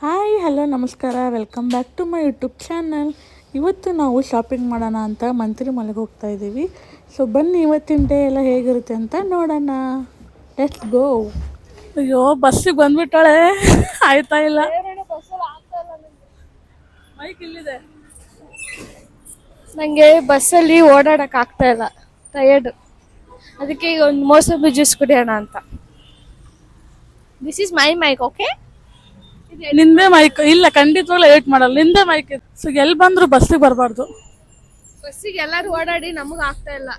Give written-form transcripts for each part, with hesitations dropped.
Hi hello ನಮಸ್ಕಾರ welcome back to my YouTube channel. ಇವತ್ತು ನಾವು ಶಾಪಿಂಗ್ ಮಾಡೋಣ ಅಂತ ಮಂತ್ರಿ ಮಲೆಗೆ ಹೋಗ್ತಾ ಇದ್ದೀವಿ. ಸೊ ಬನ್ನಿ ಇವತ್ತಿನ ಡೇ ಎಲ್ಲ ಹೇಗಿರುತ್ತೆ ಅಂತ ನೋಡೋಣ. Let's go. ಅಯ್ಯೋ ಬಸ್ಸಿಗೆ ಬಂದ್ಬಿಟ್ಟಾಳೆ, ಆಯ್ತಾ ಇಲ್ಲ. ಮೈಕ್ ಇಲ್ಲಿದೆ. ನನಗೆ ಬಸ್ಸಲ್ಲಿ ಓಡಾಡಕ್ಕೆ ಆಗ್ತಾ ಇಲ್ಲ, ಟಯರ್ಡ್. ಅದಕ್ಕೆ ಈಗ ಒಂದು ಮೋಸಂಬಿ ಜ್ಯೂಸ್ ಕುಡಿಯೋಣ ಅಂತ. This is my mike, okay? ನಿಂದೇ ಮೈಕ್ ಇಲ್ಲ, ಖಂಡಿತವಾಗ್ಲೂ ವೇಟ್ ಮಾಡಲ್ಲ. ನಿಂದೇ ಮೈಕ್ ಇದೆ. ಸೊ ಎಲ್ಲಿ ಬಂದ್ರು ಬಸ್ಸಿಗೆ ಬರಬಾರ್ದು. ಬಸ್ಸಿಗೆ ಎಲ್ಲರೂ ಓಡಾಡಿ ನಮಗೆ ಆಗ್ತಾ ಇಲ್ಲ.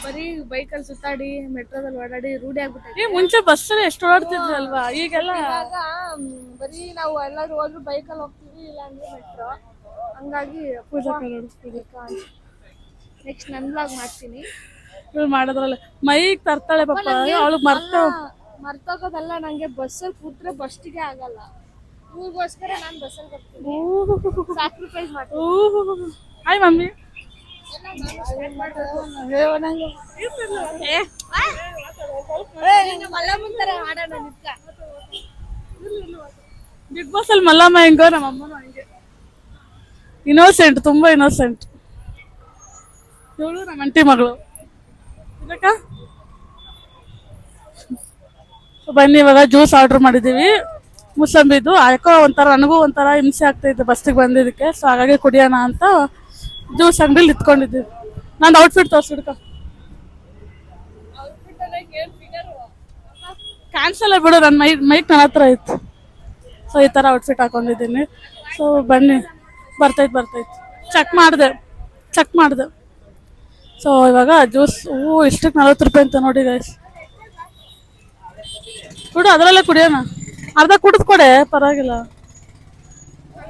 ಬರೀ ಬೈಕಲ್ಲಿ ಸುತ್ತಾಡಿ ಮೆಟ್ರೋದಲ್ಲಿ ಓಡಾಡಿ ರೂಢಿ ಆಗ್ಬಿಟ್ಟೈತೆ. ಈ ಮುಂಚೆ ಬಸ್ಸಲ್ಲಿ ಎಷ್ಟು ಓಡಾಡ್ತಿದ್ವಿ ಅಲ್ವಾ, ಈಗೆಲ್ಲ ಇವಾಗ ಬರೀ ನಾವು ಎಲ್ಲರೂ ಹೋದ್ರು ಬೈಕಲ್ಲಿ ಹೋಗ್ತೀವಿ, ಇಲ್ಲಾಂದ್ರೆ ಮೆಟ್ರೋ. ಹಂಗಾಗಿ ಪೂಜಾ ನೆಕ್ಸ್ಟ್ ನನ್ನ ಬ್ಲಾಗ್ ಮಾಡ್ತೀನಿ. ಇವ್ರು ಮಾಡೋದ್ರಲ್ಲ ಮೈಕ್ ತರ್ತಾಳೆ ಪಾಪ, ಅವಳು ಮರ್ತೋಗೋದಲ್ಲ, ನಂಗೆ ಬಸ್ಸಲ್ಲಿ ಕೂತ್ರೆ ಬಸ್ಟಿಗೆ ಆಗಲ್ಲ. ಊರಿಗೋಸ್ಕರ ನಾನು ಬಸ್ಸಲ್ಲಿ ಬರ್ತೀನಿ, ಸ್ಯಾಕ್ರಿಫೈಸ್ ಮಾಡ್ತೀನಿ. Hi mummy. ಬಿಗ್ ಬಾಸ್ ಅಲ್ಲಿ ಮಲ್ಲಮ್ಮ ಹೆಂಗೋ ನಮ್ಮ ಅಮ್ಮನೂ ಹಂಗೆ ಇನ್ನೋಸೆಂಟ್, ತುಂಬಾ ಇನ್ನೋಸೆಂಟ್. ಇವಳು ನಮ್ಮ ಅಂಟಿ ಮಗಳು. ಇದಕ್ಕ ಬನ್ನಿ, ಇವಾಗ ಜ್ಯೂಸ್ ಆರ್ಡರ್ ಮಾಡಿದ್ದೀವಿ ಮುಸಂಬಿದು. ಯಾಕೋ ಒಂಥರ ನನಗೂ ಒಂಥರ ಹಿಂಸೆ ಆಗ್ತೈತೆ ಬಸ್ಸಿಗೆ ಬಂದಿದ್ದಕ್ಕೆ. ಸೊ ಹಾಗಾಗಿ ಕುಡಿಯೋಣ ಅಂತ ಜ್ಯೂಸ್ ಅಂಗಡಿಲಿ ಇಟ್ಕೊಂಡಿದ್ದೀವಿ. ನಾನು ಔಟ್ಫಿಟ್ ತೋರಿಸ್ಬಿಡ್ಕ. ಕ್ಯಾನ್ಸಲ್ ಬಿಡು, ನನ್ನ ಮೈಕ್ ನನ್ನ ಹತ್ರ ಇತ್ತು. ಸೊ ಈ ಥರ ಔಟ್ಫಿಟ್ ಹಾಕೊಂಡಿದ್ದೀನಿ. ಸೊ ಬನ್ನಿ, ಬರ್ತೈತೆ. ಚೆಕ್ ಮಾಡಿದೆ. ಸೊ ಇವಾಗ ಜ್ಯೂಸ್ ಇಷ್ಟಕ್ಕೆ 40 ರೂಪಾಯಿ ಅಂತ ನೋಡಿ ಗೈಸ್. ಬಿಡು, ಅದರಲ್ಲೇ ಕುಡಿಯೋಣ. ಅರ್ಧ ಕುಡಿದು ಕೊಡೆ, ಪರವಾಗಿಲ್ಲ.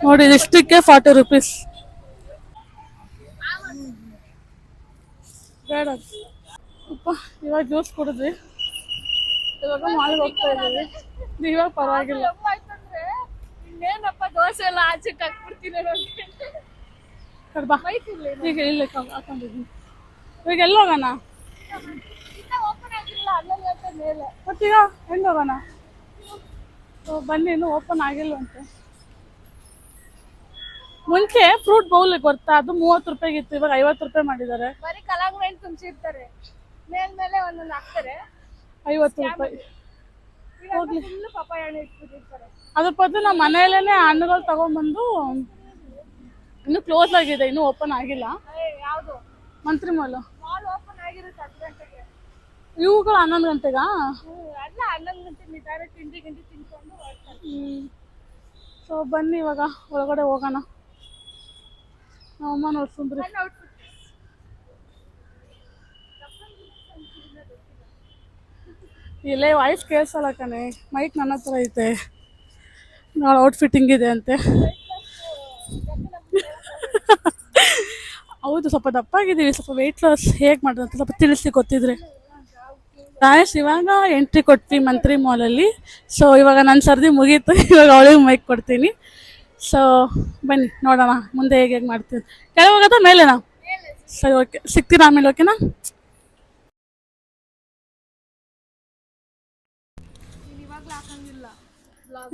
ನೋಡಿ ಇಷ್ಟಕ್ಕೆ 40 ರೂಪೀಸ್. ಬೇಡ ಅಪ್ಪ. ಇವಾಗ ಜ್ಯೂಸ್ ಕುಡಿದ್ವಿ, ಇವಾಗ ಮಾಲ್ಗೆ ಹೋಗ್ತಾ ಇದ್ದೀವಿ. ಇವಾಗ ಪರವಾಗಿಲ್ಲ. ಇನ್ನೇನಪ್ಪ, ದೋಸೆ ಎಲ್ಲ ಆಚೆಗೆ ಹಾಕ್ಬಿಡ್ತೀನಿ. ಬಾ, ಈಗ ಇಲ್ಲೇ ಹಾಕೊಂಡಿದ್ದೀನಿ. ಇವಾಗ ಎಲ್ಲಿ ಹೋಗೋಣ? ಮತ್ತೀಗ ಹೆಂಗೆ ಹೋಗೋಣ? ಬನ್ನಿ, ಇನ್ನೂ ಓಪನ್ ಆಗಿಲ್ವಂತೆ. ಮುಂಚೆ ಫ್ರೂಟ್ ಬೌಲ್ ಗೊತ್ತಾ, ಅದು 30 ರೂಪಾಯಿಗಿತ್ತು, ಇವಾಗ 50 ರೂಪಾಯಿ ಮಾಡಿದ್ದಾರೆ. ಬರೀ ಕಲ್ಲಂಗಡಿ ಹಣ್ಣು ತುಂಬಿಸಿರ್ತಾರೆ, ಮೇಲೆ ಒಂದೊಂದು ಹಾಕ್ತಾರೆ. 50 ರೂಪಾಯಿ. ಹೋಗ್ಲಿ, ಪಪ್ಪಾಯ ಹಣ್ಣು ಇಟ್ಬಿಟ್ಟಿರ್ತಾರೆ. ಅದ್ರ ಬದಲು ನಾವು ಮನೆಯಲ್ಲೇ ಹಣ್ಣುಗಳು ತಗೊಂಡ್ಬಂದು, ಇನ್ನೂ ಕ್ಲೋಸ್ ಆಗಿದೆ, ಇನ್ನೂ ಓಪನ್ ಆಗಿಲ್ಲ. ಯಾವುದು? ಮಂತ್ರಿ ಮಾಲ್ ಓಪನ್ ಆಗಿರುತ್ತೆ 10 ಗಂಟೆಗೆ. ಇವುಗಳು 11 ಗಂಟೆಗಾ? ಅಲ್ಲ, 11 ಗಂಟೆ ನಿಧಾನ ತಿಂಡಿ ತಿನ್ಕೊಂಡು ಹೊರಡ್ತಾರೆ. ಸೊ ಬನ್ನಿ ಇವಾಗ ಒಳಗಡೆ ಹೋಗೋಣ. ನಮ್ಮಮ್ಮ ನೋಡ್ಸುಂದ್ರಿ. ಇಲ್ಲೇ ವಾಯ್ಸ್ ಕೇಳಿಸಲ್ಲ ಕಣೆ, ಮೈಕ್ ನನ್ನ ಹತ್ರ ಐತೆ. ನಾಳೆ ಔಟ್ಫಿಟ್ ಹಿಂಗಿದೆ ಅಂತೆ. ಹೌದು, ಸ್ವಲ್ಪ ದಪ್ಪಾಗಿದ್ದೀವಿ. ಸ್ವಲ್ಪ ವೆಯ್ಟ್ ಲಾಸ್ ಹೇಗೆ ಮಾಡೋದು ಅಂತ ಸ್ವಲ್ಪ ತಿಳಿಸಿ ಗೊತ್ತಿದ್ರೆ. ಗಾಯಸ್, ಇವಾಗ ಎಂಟ್ರಿ ಕೊಟ್ವಿ ಮಂತ್ರಿ ಮಾಲಲ್ಲಿ. ಸೊ ಇವಾಗ ನನ್ನ ಸರ್ದಿ ಮುಗೀತು, ಇವಾಗ ಅವಳಿಗೆ ಮೈಕ್ ಕೊಡ್ತೀನಿ. ಸೊ ಬನ್ನಿ ನೋಡೋಣ ಮುಂದೆ ಹೇಗೆ ಮಾಡ್ತೀವಿ. ಕೆಳಗೆ ಹೋಗೋದಾ ಮೇಲೆನಾ? ಸರಿ, ಓಕೆ, ಸಿಗ್ತೀರಾ ಆಮೇಲೆ. ಓಕೆನಾ?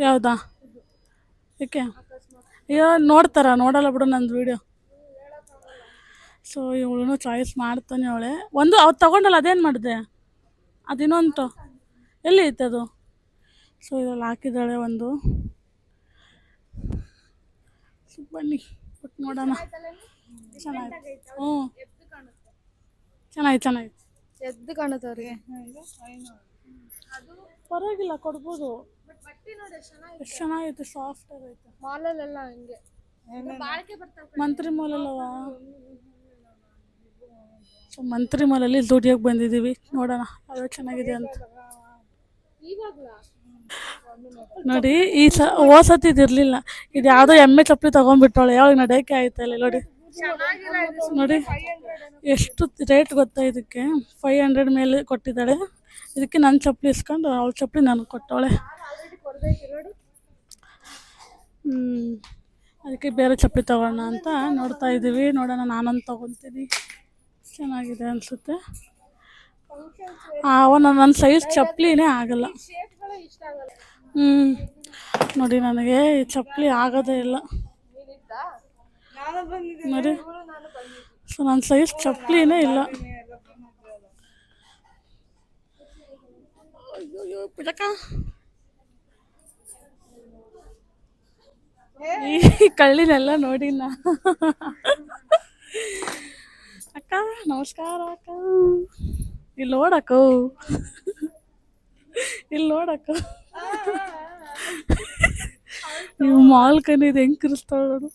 ಯಾವ್ದಾ? ಏಕೆ? ಅಯ್ಯೋ, ನೋಡಲ್ಲ ಬಿಡು ನಂದು ವಿಡಿಯೋ. ಸೊ ಇವಳು ಚಾಯ್ಸ್ ಮಾಡ್ತಾನೆ ಅವಳೆ. ಒಂದು ಅವ್ರು ತಗೊಂಡಲ್ಲ, ಅದೇನು ಮಾಡಿದೆ? ಅದಿನ್ನೊಂದು ಎಲ್ಲಿ ಐತೆ ಅದು? ಸೊ ಇದ್ರಲ್ಲಿ ಹಾಕಿದ್ದಾಳೆ ಒಂದು. ಸೊ ಬನ್ನಿ ಕೊಟ್ಟು ನೋಡೋಣ. ಚೆನ್ನಾಗಿತ್ತು. ಚೆನ್ನಾಗಿತ್ತು. ಎದ್ದು ಕಾಣುತ್ತೆ ಅವ್ರಿಗೆ. ಪರವಾಗಿಲ್ಲ, ಕೊಡ್ಬೋದು. ಎಷ್ಟು ಚೆನ್ನಾಗೈತೆ, ಸಾಫ್ಟ್ ಆಗೈತೆ. ಮಾಲಲ್ಲೆಲ್ಲ ಹಂಗೆ ಮಂತ್ರಿ ಮಾಲಲ್ಲವಾ? ಸೊ ಮಂತ್ರಿ ಮಾಲಲ್ಲಿ ದುಡಿಯೋಕೆ ಬಂದಿದ್ದೀವಿ. ನೋಡೋಣ ಅದು ಚೆನ್ನಾಗಿದೆ ಅಂತ. ನೋಡಿ, ಹೋಸತಿ ಇದಿರಲಿಲ್ಲ. ಇದು ಯಾವುದೋ ಎಮ್ಮೆ ಚಪ್ಪಲಿ ತೊಗೊಂಡ್ಬಿಟ್ಟವಳೆ, ಯಾವಾಗ ನಡೆಯೋಕ್ಕೆ ಆಯ್ತಾ ಇಲ್ಲ. ನೋಡಿ ಎಷ್ಟು ರೇಟ್ ಗೊತ್ತಾ ಇದಕ್ಕೆ? 500 ಮೇಲೆ ಕೊಟ್ಟಿದ್ದಾಳೆ. ಇದಕ್ಕೆ ನನ್ನ ಚಪ್ಪಲಿ ಇಸ್ಕೊಂಡು ಅವಳ ಚಪ್ಪಲಿ ನನಗೆ ಕೊಟ್ಟವಳೆ. ಅದಕ್ಕೆ ಬೇರೆ ಚಪ್ಪಲಿ ತಗೋಣ ಅಂತ ನೋಡ್ತಾ ಇದ್ದೀವಿ. ನೋಡೋಣ, ನಾನೊಂದು ತೊಗೊತೀನಿ. ಚೆನ್ನಾಗಿದೆ ಅನಿಸುತ್ತೆ. ನನ್ನ ಸೈಜ್ ಚಪ್ಪಲಿನೇ ಆಗಲ್ಲ. ಹ್ಞೂ ನೋಡಿ ನನಗೆ ಈ ಚಪ್ಪಲಿ ಆಗೋದೇ ಇಲ್ಲ ನೋಡಿ. ಸೊ ನನ್ನ ಸೈಜ್ ಚಪ್ಪಲಿನೇ ಇಲ್ಲ. ಅಯ್ಯೋ ಬಿಡಕ್ಕ, ಈ ಕಳ್ಳಿನೆಲ್ಲ ನೋಡಿ ನಾ. ಅಕ್ಕ ನಮಸ್ಕಾರ ಅಕ್ಕ, ಇಲ್ಲಿ ನೋಡಕ್ಕ, ಇಲ್ಲಿ ನೋಡಕ್ಕ, ನೀವು ಮಾಲ್ ಕಣ್ಣಿದ್ ಹೆಂಗ್ ಕಿರಿಸ್ತಾಳ ನೋಡು.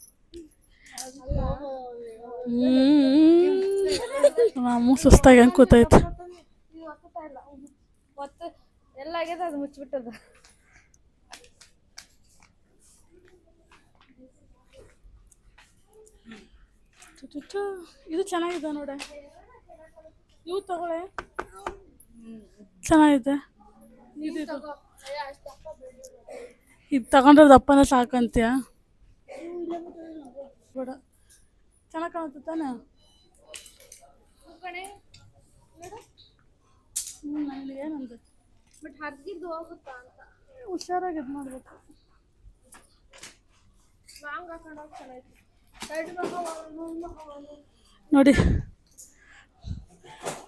ನಮ್ಮ ಸುಸ್ತಾಗಿ ಹೆಂಗ್ ಕೂತೈತೆ. ಎಲ್ಲ ಆಗ್ಯದ, ಅದು ಮುಚ್ಚಿಬಿಟ್ಟದ. ಇದು ಚೆನ್ನಾಗಿದೆ ನೋಡೆ, ಇವು ತಗೊಳ್ಳೆ, ಚೆನ್ನಾಗಿದೆ. ಇದು ತಗೊಂಡ್ರೆ ದಪ್ಪನ ಸಾಕಂತೀಯ? ಬೇಡ, ಚೆನ್ನಾಗಿ ಕಾಣುತ್ತೆ ತಾನೆ? ನನಗೆ ಏನಂದೆ, ಬಟ್ ಹರ್ಗಿದ್ದು ಹೋಗುತ್ತಾ ಅಂತ ಹುಷಾರಾಗಿ ಇದು ಮಾಡ್ಬೇಕು. ಲಾಂಗ್ ಹಾಕೊಂಡೋಗಿ ಚೆನ್ನಾಗಿ ನೋಡಿ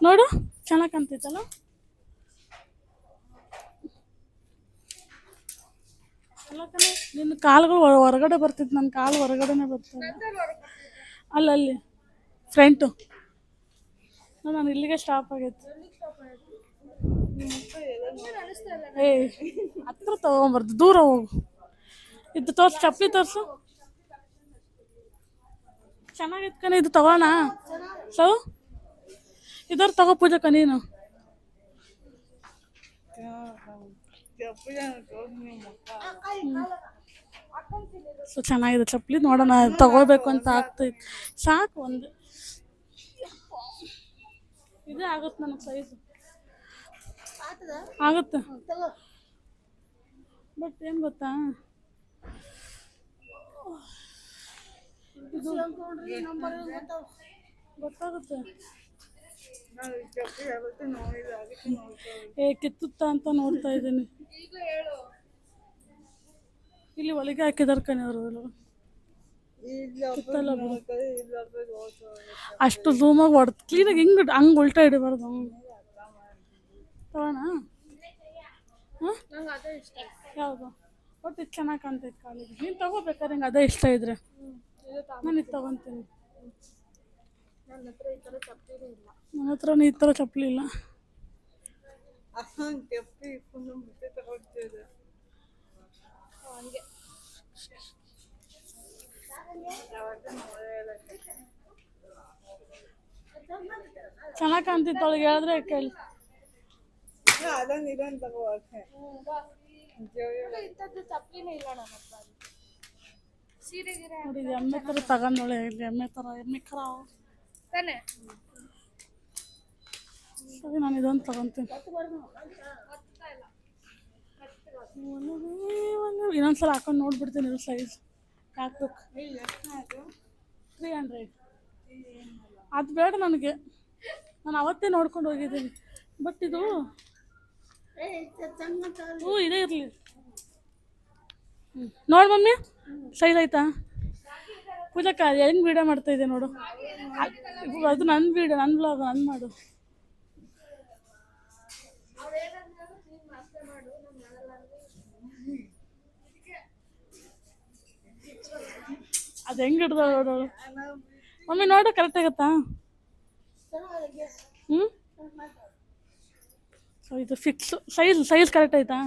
ನೋಡು, ಚೆನ್ನಾಗಿ ಕಾಣ್ತೈತಲ್ಲ? ಎಲ್ಲ ಕಡೆ ನಿನ್ನ ಕಾಲುಗಳು ಹೊರಗಡೆ ಬರ್ತಿತ್ತು, ನನ್ನ ಕಾಲು ಹೊರಗಡೆನೆ ಬರ್ತದೆ. ಅಲ್ಲಿ ಫ್ರಂಟು ನಾನು ಇಲ್ಲಿಗೆ ಸ್ಟಾಪ್ ಆಗೈತೆ. ಹತ್ರ ತಗೊಂಬರ್ದು, ದೂರ ಹೋಗು. ಇದು ತೋರ್ಸು, ಚಪ್ಪಲಿ ತೋರಿಸು. ಚೆನ್ನಾಗಿತ್ತು ಕಣೆ, ಇದು ತಗೋಣ. ಸೊ ಇದರ ತಗೋ ಪೂಜಕ್ಕ ನೀನು. ಸೊ ಚೆನ್ನಾಗಿದೆ ಚಪ್ಪಲಿ, ನೋಡೋಣ ತಗೋಬೇಕು ಅಂತ ಆಗ್ತೈತೆ. ಸಾಕು ಒಂದು ಇದೇ ಆಗುತ್ತೆ ನನಗೆ ಸೈಜು, ಆಗುತ್ತೆ. ಬಟ್ ಏನು ಗೊತ್ತಾ, ಇದು ಗೊತ್ತಾಗುತ್ತೆ. ಕಿತ್ತುತ್ತಾ ಅಂತ ನೋಡ್ತಾ ಇದ್ದೀನಿ. ಇಲ್ಲಿ ಒಳಗೆ ಹಾಕಿದಾರೆ ಕಣೆ ಅವರು. ಅಷ್ಟು ಝೂಮಾಗಿ ಹೊಡೆದು ಕ್ಲೀನಾಗಿ ಹಂಗೆ ಉಲ್ಟಾ ಹಿಡಿಬಾರ್ದು. ತಗೋಣ? ಯಾವುದು ಒಟ್ಟು ಇದು ಚೆನ್ನಾಗಿ ಕಾಣ್ತೈತೆ ಕಾಲಿಗೆ. ನೀನು ತಗೋಬೇಕಾದ್ರೆ ಹಿಂಗೆ ಅದೇ ಇಷ್ಟ ಇದ್ರೆ ನಾನು ಇದು ತಗೊತೀನಿ. ನನ್ನ ಹತ್ರ ಈ ಥರ ಚಪ್ಪಲಿ ಇಲ್ಲ. ಚೆನ್ನಾಗಿ ಕಾಣ್ತಿತ್ತು, ಅವಳಿಗೆ ಹೇಳಿದ್ರೆ ಕೇಳಿ. ನೋಡಿ ಎಮ್ಮೆ ಥರ ತಗೊಂಡೋಳೆ, ಇಲ್ಲಿ ಎಮ್ಮೆ ಥರ, ಎಮ್ಮೆ ಖರ ತಾನೆ. ಸರಿ, ನಾನು ಇದೊಂದು ತಗೊತೀನಿ. ಇನ್ನೊಂದ್ಸಲ ಹಾಕೊಂಡು ನೋಡ್ಬಿಡ್ತೀನಿ ಇದು ಸೈಜ್ ಹಾಕ್ಬೇಕು. 300 ಅದು ಬೇಡ ನನಗೆ, ನಾನು ಅವತ್ತೇ ನೋಡ್ಕೊಂಡು ಹೋಗಿದ್ದೀನಿ. ಬಟ್ ಇದು ಇದೇ ಇರಲಿ. ನೋಡು ಮಮ್ಮಿ, ಸೈಜ್ ಆಯ್ತಾ? ಪೂಜಕ್ಕ ಹೆಂಗೆ ವೀಡಿಯೋ ಮಾಡ್ತಾಯಿದ್ದೆ ನೋಡು. ಅದು ನನ್ನ ವೀಡಿಯೋ, ನನ್ನ ಬ್ಲಾಗ್, ನಾನು ಮಾಡು. ಅದು ಹೆಂಗೆ ಹಿಡ್ದ ನೋಡು ಮಮ್ಮಿ, ನೋಡು ಕರೆಕ್ಟ್ ಆಗುತ್ತಾ? ಸೊ ಇದು ಫಿಕ್ಸು, ಸೈಜ್ ಕರೆಕ್ಟ್ ಆಯ್ತಾ?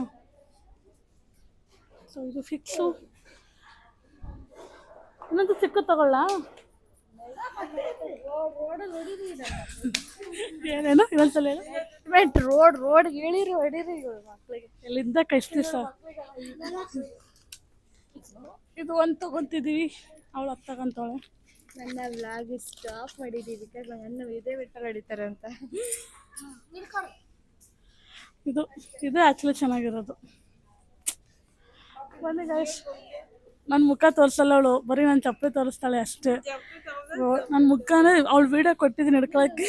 ಸೊ ಇದು ಫಿಕ್ಸು. ಇನ್ನೊಂದು ಚಿಕ್ಕ ತಗೊಳ್ಳ? ಏನೇನು ಇನ್ನೊಂದ್ಸಲ ಹೇಳು. ರೋಡ್ ಹೇಳಿರಿ ಹೊಡೀರಿ ಮಕ್ಳಿಗೆ. ಎಲ್ಲಿಂದ ಎಷ್ಟು ದಿವಸ ಇದು ಒಂದು ತಗೊಂತಿದ್ದೀವಿ, ಅವಳು ಅದು ತಗೊಂತಾಳೆ. ನನ್ನ ವ್ಲಾಗ್ ಸ್ಟಾಪ್ ಮಾಡಿದ್ದೀವಿ ಬಿಕಾಸ್ ನನ್ನ ಇದೇ ಬಿಟ್ಟು ಹೊಡಿತಾರೆ ಅಂತ. ಇದು ಆ್ಯಕ್ಚುಲಿ ಚೆನ್ನಾಗಿರೋದು. ಬನ್ನಿ ಗೈಸ್, ನನ್ನ ಮುಖ ತೋರಿಸಲ್ಲ ಅವಳು, ಬರೀ ನನ್ನ ಚಪ್ಪಲಿ ತೋರಿಸ್ತಾಳೆ ಅಷ್ಟೇ. ನನ್ನ ಮುಖನೇ ಅವಳು ವೀಡಿಯೋ ಕೊಟ್ಟಿದ್ದೀನಿ ಹಿಡ್ಕೊಳಕ್ಕೆ.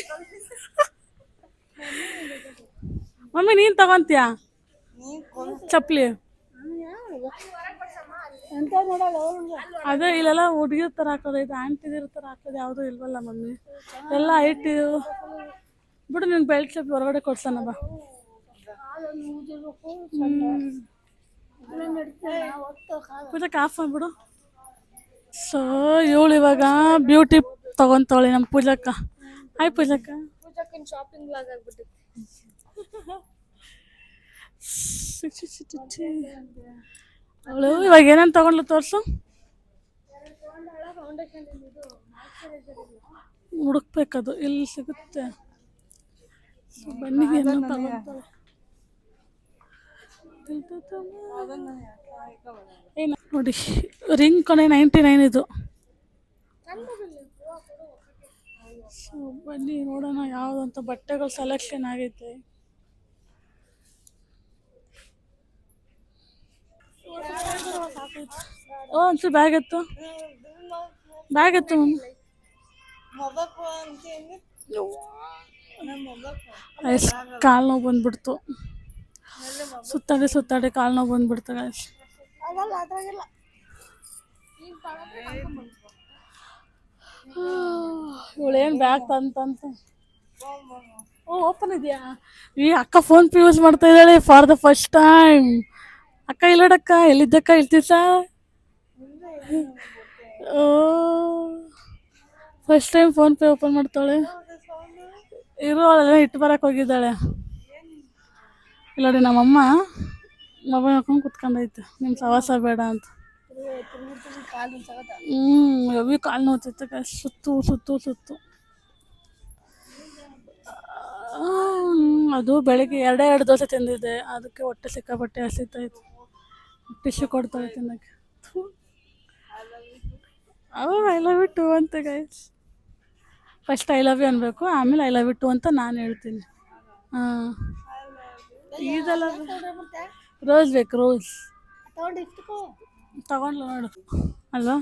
ಮಮ್ಮಿ ನೀನು ತಗೊಂತೀಯಾ ಚಪ್ಪಲಿ? ಅದೇ ಇಲ್ಲೆಲ್ಲ ಹುಡುಗಿರ್ ಥರ ಹಾಕೋದೈತೆ, ಆಂಟಿದಿರ ಥರ ಹಾಕೋದು ಯಾವುದೂ ಇಲ್ವಲ್ಲ ಮಮ್ಮಿ. ಎಲ್ಲ ಐಟ್ ಬಿಡು, ನಿನ್ ಬೆಲ್ಟ್ ಶೇಪ್ ಹೊರಗಡೆ ಕೊಡ್ಸೋಣ ಬಾ. ಪೂಜಕ್ಕೆ ಆಫ್ ಮಾಡ್ಬಿಡು. ಸೊ ಇವಳು ಇವಾಗ ಬ್ಯೂಟಿ ತಗೊಂತಾಳೆ ನಮ್ಮ ಪೂಜಕ್ಕ. ಹಾಯ್ ಪೂಜಕ್ಕ. ಶಾಪಿಂಗ್ ಬ್ಲಾಗ್ ಆಗ್ಬಿಟ್ಟಿತ್ತು. ಅವಳು ಇವಾಗ ಏನೇನು ತಗೊಂಡ್ಲು ತೋರ್ಸು. ಹುಡುಕ್ಬೇಕದು ಎಲ್ಲಿ ಸಿಗುತ್ತೆ. ಬನ್ನಿ ಏನೋ ತಗೊಂತಾಳೆ. ಏನು ನೋಡಿ, ರಿಂಗ್ ಕೊನೆ 99 ಇದು. ಸೊ ಬನ್ನಿ ನೋಡೋಣ ಯಾವುದಂತ ಬಟ್ಟೆಗಳು ಸೆಲೆಕ್ಷನ್ ಆಗೈತೆ. ಓ ಒಂಚೂರು ಬ್ಯಾಗ್ ಎತ್ತು ಮಮ್ಮಿ. ಕಾಲು ನೋವು ಬಂದ್ಬಿಡ್ತು, ಸುತ್ತಾಡಿ ಕಾಲು ನೋವು ಬಂದ್ಬಿಡ್ತು ಗಾಯ್ಸ್. ಇವಳೇನು ಬ್ಯಾಗ್ ತಂತ. ಓ ಓಪನ್ ಇದೆಯಾ? ಈ ಅಕ್ಕ ಫೋನ್ ಪೇ ಯೂಸ್ ಮಾಡ್ತಾ ಇದ್ದಾಳೆ ಫಾರ್ ದ ಫಸ್ಟ್ ಟೈಮ್. ಅಕ್ಕ ಇಲ್ಲೋಡಕ್ಕ, ಎಲ್ಲಿದ್ದಕ್ಕ ಇರ್ತೀಸ? ಓ first time phone PhonePe ಮಾಡ್ತಾಳೆ. ಇರೋಳೆಲ್ಲ ಇಟ್ಟು ಬರಕ್ಕೆ ಹೋಗಿದ್ದಾಳೆ. ಇಲ್ಲ ರೀ, ನಮ್ಮಮ್ಮ ಮೊಬೈಲ್ ಹಾಕೊಂಡು ಕುತ್ಕೊಂಡೈತೆ, ನಿಮ್ಮ ಸವಾಸ ಬೇಡ ಅಂತ. ರವಿ ಕಾಲು ನೋಡ್ತೈತೆ, ಸುತ್ತು. ಅದು ಬೆಳಿಗ್ಗೆ 2 ದೋಸೆ ತಿಂದಿದ್ದೆ, ಅದಕ್ಕೆ ಹೊಟ್ಟೆ ಸಿಕ್ಕಾಪಟ್ಟೆ ಹಸಿತಾಯಿತ್ತು. ಟಿಶ್ಯೂ ಕೊಡ್ತಾಳೆ ತಿನ್ನಕ್ಕೆ. ಐ ಲವ್ ಯು ಟು ಅಂತ guys. First I love you ಅನ್ಬೇಕು, ಆಮೇಲೆ ಐ ಲವ್ ಯು ಟು ಅಂತ ನಾನು ಹೇಳ್ತೀನಿ. ಹಾಂ, ಇದೆಲ್ಲ ರೋಸ್ ಬೇಕು, ರೋಸ್ ತಗೊಂಡ್ಲು ನೋಡು ಅಲ್ವಾ.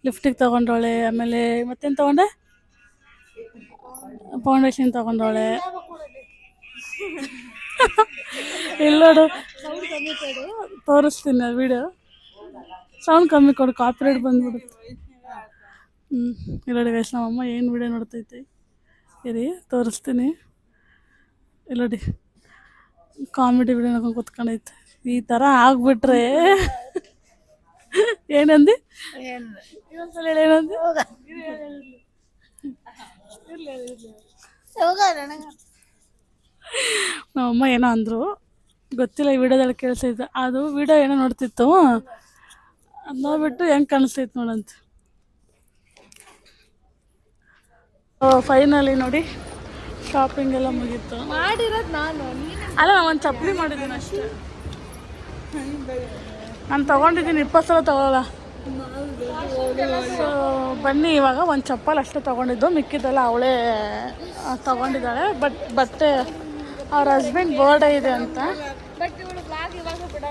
ಲಿಫ್ಟಿಗೆ ತಗೊಂಡವಳೆ, ಆಮೇಲೆ ಮತ್ತೇನು ತಗೊಂಡೆ, ಫೌಂಡೇಶನ್ ತಗೊಂಡವಳೆ. ಇಲ್ಲೋಡು ತೋರಿಸ್ತೀನಿ ವಿಡಿಯೋ. ಸೌಂಡ್ ಕಮ್ಮಿ ಕೊಡು, ಕಾಪಿರೈಟ್ ಬಂದ್ಬಿಡುತ್ತೆ. ಇಲ್ಲೋಡಿ ಗೈಸ್, ನಮ್ಮಮ್ಮ ಏನು ವಿಡಿಯೋ ನೋಡ್ತೈತಿ ಇರಿ ತೋರಿಸ್ತೀನಿ. ಇಲ್ಲೋಡಿ ಕಾಮಿಡಿ ವಿಡಿಯೋ ನೋಡ್ಕೊಂಡು ಕೂತ್ಕೊಂಡೈತೆ. ಈ ಥರ ಆಗ್ಬಿಟ್ರೆ ಏನಂದು ಇನ್ನೊಂದ್ಸಲ ಹೇಳಿ, ಏನಂದು? ನಮ್ಮಮ್ಮ ಏನೋ ಅಂದರು, ಗೊತ್ತಿಲ್ಲ, ಈ ವಿಡಿಯೋದಲ್ಲಿ ಕೇಳಿಸೈತೆ. ಅದು ವಿಡಿಯೋ ಏನೋ ನೋಡ್ತಿತ್ತು, ಅದು ನೋಡ್ಬಿಟ್ಟು ಹೆಂಗೆ ಕಾಣಿಸ್ತೈತೆ ನೋಡಂತ. ಫೈನಲಿ ನೋಡಿ ಶಾಪಿಂಗ್ ಎಲ್ಲ ಮುಗೀತು. ಮಾಡಿರೋದು ನಾನು, ಅಲ್ಲ ನಾನು ಒಂದು ಚಪ್ಪಲಿ ಮಾಡಿದ್ದೀನಿ ಅಷ್ಟೇ. ನಾನು ತೊಗೊಂಡಿದ್ದೀನಿ, 20 ಸಲ ತೊಗೊಳಲ್ಲ. ಸೊ ಬನ್ನಿ, ಇವಾಗ ಒಂದು ಚಪ್ಪಲ್ ಅಷ್ಟೇ ತೊಗೊಂಡಿದ್ದು, ಮಿಕ್ಕಿದ್ದೆಲ್ಲ ಅವಳೇ ತೊಗೊಂಡಿದ್ದಾಳೆ. ಬಟ್ಟೆ ಅವ್ರ ಹಸ್ಬೆಂಡ್ ಬರ್ಡೇ ಇದೆ ಅಂತ.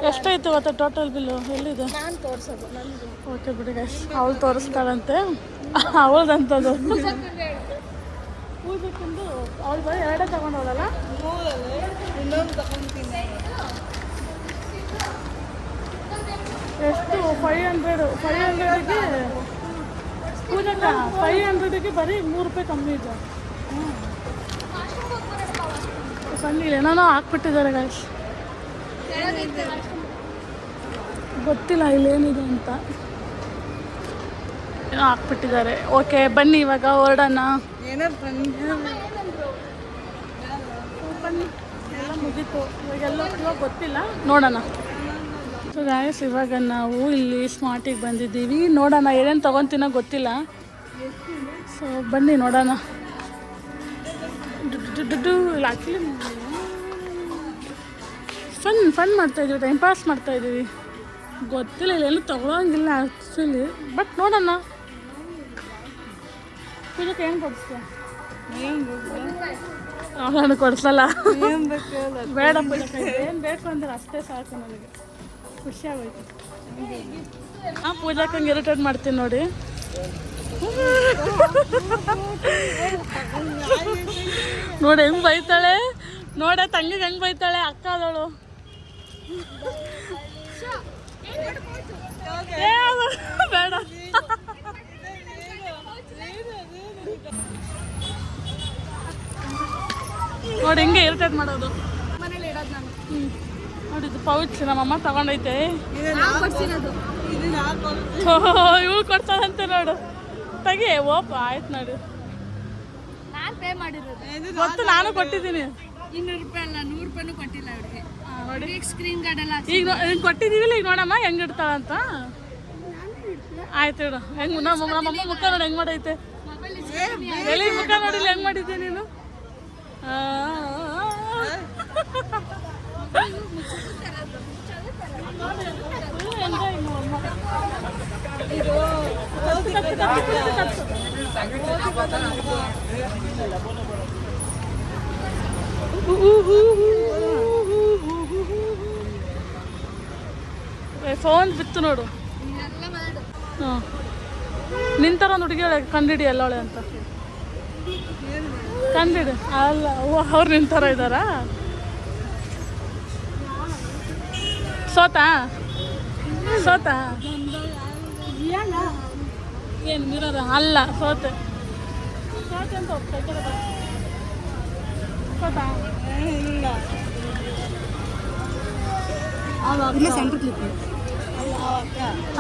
ಎಷ್ಟಾಯ್ತು ಇವತ್ತು ಟೋಟಲ್ ಬಿಲ್ಲು? ಎಲ್ಲಿದೆ? ಓಕೆ ಬಿಡಿ ಗೈಸ್, ಅವಳು ತೋರಿಸ್ತಾಳಂತೆ, ಅವಳದಂಥದ್ದು. ಪೂಜೆಕ್ಕಿಂದು ಅವಳು ಬರೀ 2 ತಗೊಂಡವಳಲ್ಲ. ಎಷ್ಟು 500ಗೆ ಪೂಜಕ್ಕ 500ಗೆ ಬರೀ 3 ರೂಪಾಯಿ ಕಮ್ಮಿ ಇದೆ. ಬನ್ನಿ, ಏನೇನೋ ಹಾಕ್ಬಿಟ್ಟಿದ್ದಾರೆ ಗೈಸ್, ಗೊತ್ತಿಲ್ಲ ಇಲ್ಲೇನಿದೆ ಅಂತ, ಏನೋ ಹಾಕ್ಬಿಟ್ಟಿದ್ದಾರೆ. ಓಕೆ ಬನ್ನಿ ಇವಾಗ ಹೊರಡೋಣ. ಬನ್ನಿ, ಎಲ್ಲ ಮುಗೀತು, ಇವಾಗ ಗೊತ್ತಿಲ್ಲ, ನೋಡೋಣ. ಸೊ ಗಾಯ್ಸ್, ಇವಾಗ ನಾವು ಇಲ್ಲಿ ಸ್ಮಾರ್ಟಿಗೆ ಬಂದಿದ್ದೀವಿ. ನೋಡೋಣ ಏನೇನು ತೊಗೊತೀನೋ ಗೊತ್ತಿಲ್ಲ. ಸೊ ಬನ್ನಿ ನೋಡೋಣ. ಇಲ್ಲ ಆ್ಯಕ್ಚುಲಿ ಫನ್ ಮಾಡ್ತಾಯಿದ್ದೀವಿ, ಟೈಮ್ ಪಾಸ್ ಮಾಡ್ತಾಯಿದ್ದೀವಿ. ಗೊತ್ತಿಲ್ಲ, ಇಲ್ಲೆಲ್ಲೂ ತೊಗೊಳಂಗಿಲ್ಲ ಆ್ಯಕ್ಚುಲಿ, ಬಟ್ ನೋಡೋಣ. ಇದಕ್ಕೆ ಏನು ಕೊಡಿಸ್ತೀಯ? ಅವನು ಕೊಡಿಸಲ್ಲ, ಬೇಡ ಪೂಜಕ್ಕ, ಏನು ಬೇಕು ಅಂದ್ರೆ ಅಷ್ಟೇ ಸಾಕು ನನಗೆ, ಖುಷಿಯಾಗೋಯ್ತು. ಹಾಂ, ಪೂಜಕ್ಕಂಗೆ ಇರಿಟೇಟ್ ಮಾಡ್ತೀನಿ ನೋಡಿ. ನೋಡಿ ಹೆಂಗೆ ಬೈತಾಳೆ, ನೋಡ ತಂಗಿಗೆ ಹೆಂಗೆ ಬೈತಾಳೆ. ಅಕ್ಕ ಅದಳು ಏ, ಅದು ಬೇಡ. ನೋಡಿ ಹೆಂಗೆ ಇರಿಟೇಟ್ ಮಾಡೋದು. ಮನೇಲಿ ಇಡೋದು ನಾನು. ನೋಡಿದ್ದು ಪೌಚ್ ನಮ್ಮಮ್ಮ ತಗೊಂಡೈತೆ. ಇವಳು ಕೊಡ್ತಾಳಂತೆ ನೋಡು. ತೆಗಿ ಓಪ ಆಯ್ತು ನೋಡು. ನಾನು ಪೇ ಮಾಡಿರೋದು. ಗೊತ್ತು, ನಾನು ಕೊಟ್ಟಿದ್ದೀನಿ. 200 ರೂಪಾಯಿ ಅಲ್ಲ, 100 ರೂಪಾಯಿನೂ ಕೊಟ್ಟಿಲ್ಲ ಅವ್ರಿಗೆ. ನೋಡಿ ಈಗ ಸ್ಕ್ರೀನ್ ಗಾರ್ಡ್ ಎಲ್ಲ ಈಗ ಕೊಟ್ಟಿದ್ದೀವಿಲ್ಲ, ಈಗ ನೋಡಮ್ಮ ಹೆಂಗೆ ಇಡ್ತಾಳಂತ. ಆಯ್ತು ಇಡು. ಹೆಂಗೆ ನಮ್ಮಮ್ಮ ಮುಖ ನೋಡಿ ಹೆಂಗೆ ಮಾಡೈತೆ. ಎಲ್ಲಿ ಮುಖ ನೋಡಿಲ್ಲ ಹೆಂಗೆ ಮಾಡಿದ್ದೆ ನೀನು. ಫೋನ್ ಬಿತ್ತು ನೋಡು. ಹಾಂ, ನಿಂತರ ಒಂದು ಹುಡುಗಿ ಕಂಡಿಡಿ ಎಲ್ಲವಳೆ ಅಂತ. ಕಂಡಿಡಿ ಅಲ್ಲ, ಅವ್ರು ನಿಂತರ ಇದ್ದಾರಾ. ಸೋತಾ ಏನು ಮಿರರ ಅಲ್ಲ, ಸೋತೆ ಅಂತ ಸೋತಾ.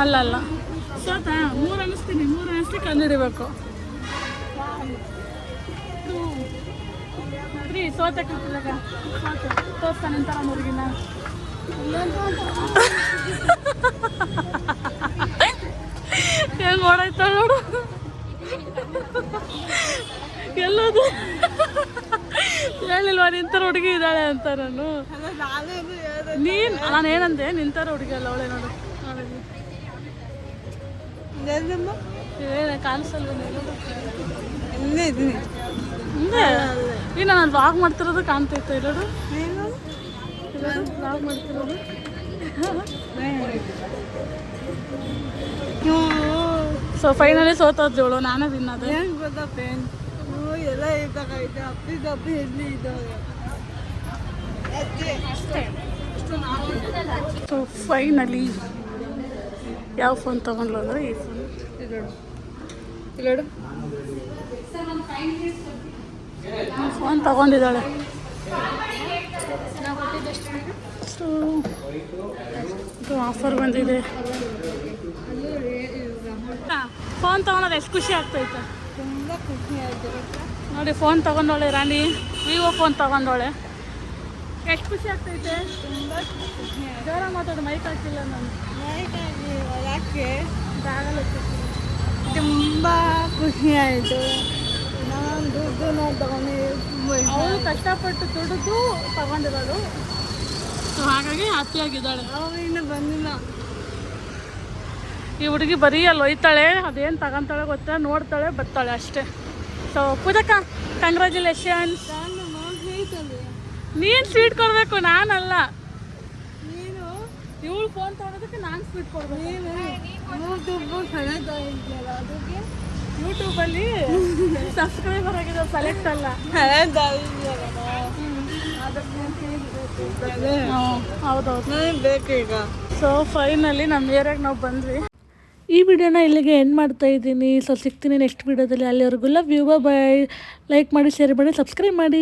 ಅಲ್ಲ ಅಲ್ಲ, ಸೋತಾ. 3 ಅನ್ನಿಸ್ತೀನಿ, 3 ಅನ್ನಿಸ್ಲಿ ಕಂಡುಹಿಡಿಬೇಕು. 3 ಸೋತೆ ಕಟ್ಟಿದಾಗ ಸೋತೆ ತೋರಿಸ್ತಾನೆ ಅಂತಾರ ಹುಡುಗಿನ. ಹೆಂಗೆ ಓಡಾಯ್ತಾಳ ನೋಡು. ಎಲ್ಲೋದು ಹೇಳಿಲ್ವಾ ನಿಂತರ ಹುಡುಗಿ ಇದ್ದಾಳೆ ಅಂತ. ನಾನು ಏನಂದೆ, ನಿಂತರ ಹುಡುಗಿ ಅಲ್ಲ ಅವಳೆ ನೋಡು. ಕಾಣಿಸಲ್ವ ಹಿಂದೆ ಈಗ ನಾನು ವ್ಲಾಗ್ ಮಾಡ್ತಿರೋದು ಕಾಣ್ತೈತೆ. ಇರೋದು ವ್ಲಾಗ್ ಮಾಡ್ತಿರೋದು. ಸೊ ಫೈನಲಿ ಸೋತೋದ್ಳು, ನಾನೇ ತಿನ್ನೋದು. ಸೊ ಫೈನಲಿ ಯಾವ ಫೋನ್ ತೊಗೊಂಡ್ಲು ಅಂದರೆ ಈ ಫೋನ್ ತಗೊಂಡಿದ್ದಾಳೆ. ಸೊ ಇದು ಆಫರ್ ಬಂದಿದೆ. ಫೋನ್ ತೊಗೊಳೋದು ಎಷ್ಟು ಖುಷಿ ಆಗ್ತೈತೆ. ತುಂಬ ಖುಷಿ ಆಯಿತು. ನೋಡಿ ಫೋನ್ ತೊಗೊಂಡೋಳೆ ರಾಣಿ, ವಿವೋ ಫೋನ್ ತೊಗೊಂಡೋಳೆ. ಎಷ್ಟು ಖುಷಿ ಆಗ್ತೈತೆ. ತುಂಬ ಖುಷಿ ಆಯಿತು. ಜೋರ ಮಾತಾಡು, ಮೈಕ್ ಹಾಕಿಲ್ಲ ನಾನು. ಯಾಕೆ ಆಗಲ್ಲ. ತುಂಬ ಖುಷಿ ಆಯಿತು. ನಾನು ದುಡ್ಡು ನಾವು ತಗೊಂಡು ಅವಳು ಕಷ್ಟಪಟ್ಟು ದುಡಿದು ತಗೊಂಡಿರೋದು. ಸೊ ಹಾಗಾಗಿ ಹ್ಯಾಪಿಯಾಗಿದ್ದಾಳೆ. ಅವ್ರು ಇನ್ನೂ ಬಂದಿಲ್ಲ. ಈ ಹುಡುಗಿ ಬರೀ ಅಲ್ಲಿ ಒಯ್ತಾಳೆ, ಅದೇನು ತಗೊಂತಾಳೆ ಗೊತ್ತಾ, ನೋಡ್ತಾಳೆ ಬರ್ತಾಳೆ ಅಷ್ಟೇ. ಸೊ ಪೂಜಕ್ಕ ಕಂಗ್ರ್ಯಾಚುಲೇಷನ್ಸ್. ನಾನು ಮಾತಾಡ್ತದೆ. ನೀನು ಸ್ವೀಟ್ ಕೊಡಬೇಕು, ನಾನಲ್ಲ. ನೀನು ಇವಳು ಫೋನ್ ತೊಗೊಳೋದಕ್ಕೆ ನಾನು ಸ್ವೀಟ್ ಕೊಡಬೇಕು. ನೀನು ಯೂಟ್ಯೂಬ್ ಕಳೆದ ಇದೆಯಲ್ಲ, ಅದಕ್ಕೆ ಯೂಟ್ಯೂಬಲ್ಲಿ ಸಬ್ಸ್ಕ್ರೈಬರ್ ಆಗಿದೆ, ಸೆಲೆಕ್ಟ್ ಅಲ್ಲ. ಹೌದೌದು ಬೇಕು ಈಗ. ಸೊ ಫೈನಲಿ ನಮ್ಮ ಏರಿಯಾಗೆ ನಾವು ಬಂದ್ವಿ. ಈ ವಿಡಿಯೋನ ಇಲ್ಲಿಗೆ ಎಂಡ್ ಮಾಡ್ತಾ ಇದ್ದೀನಿ. ಸೊ ಸಿಗ್ತೀನಿ ನೆಕ್ಸ್ಟ್ ವಿಡಿಯೋದಲ್ಲಿ. ಅಲ್ಲಿವರೆಗೂ ಲವ್ ಯು, ಬಾಯ್. ಲೈಕ್ ಮಾಡಿ, ಶೇರ್ ಮಾಡಿ, ಸಬ್ಸ್ಕ್ರೈಬ್ ಮಾಡಿ.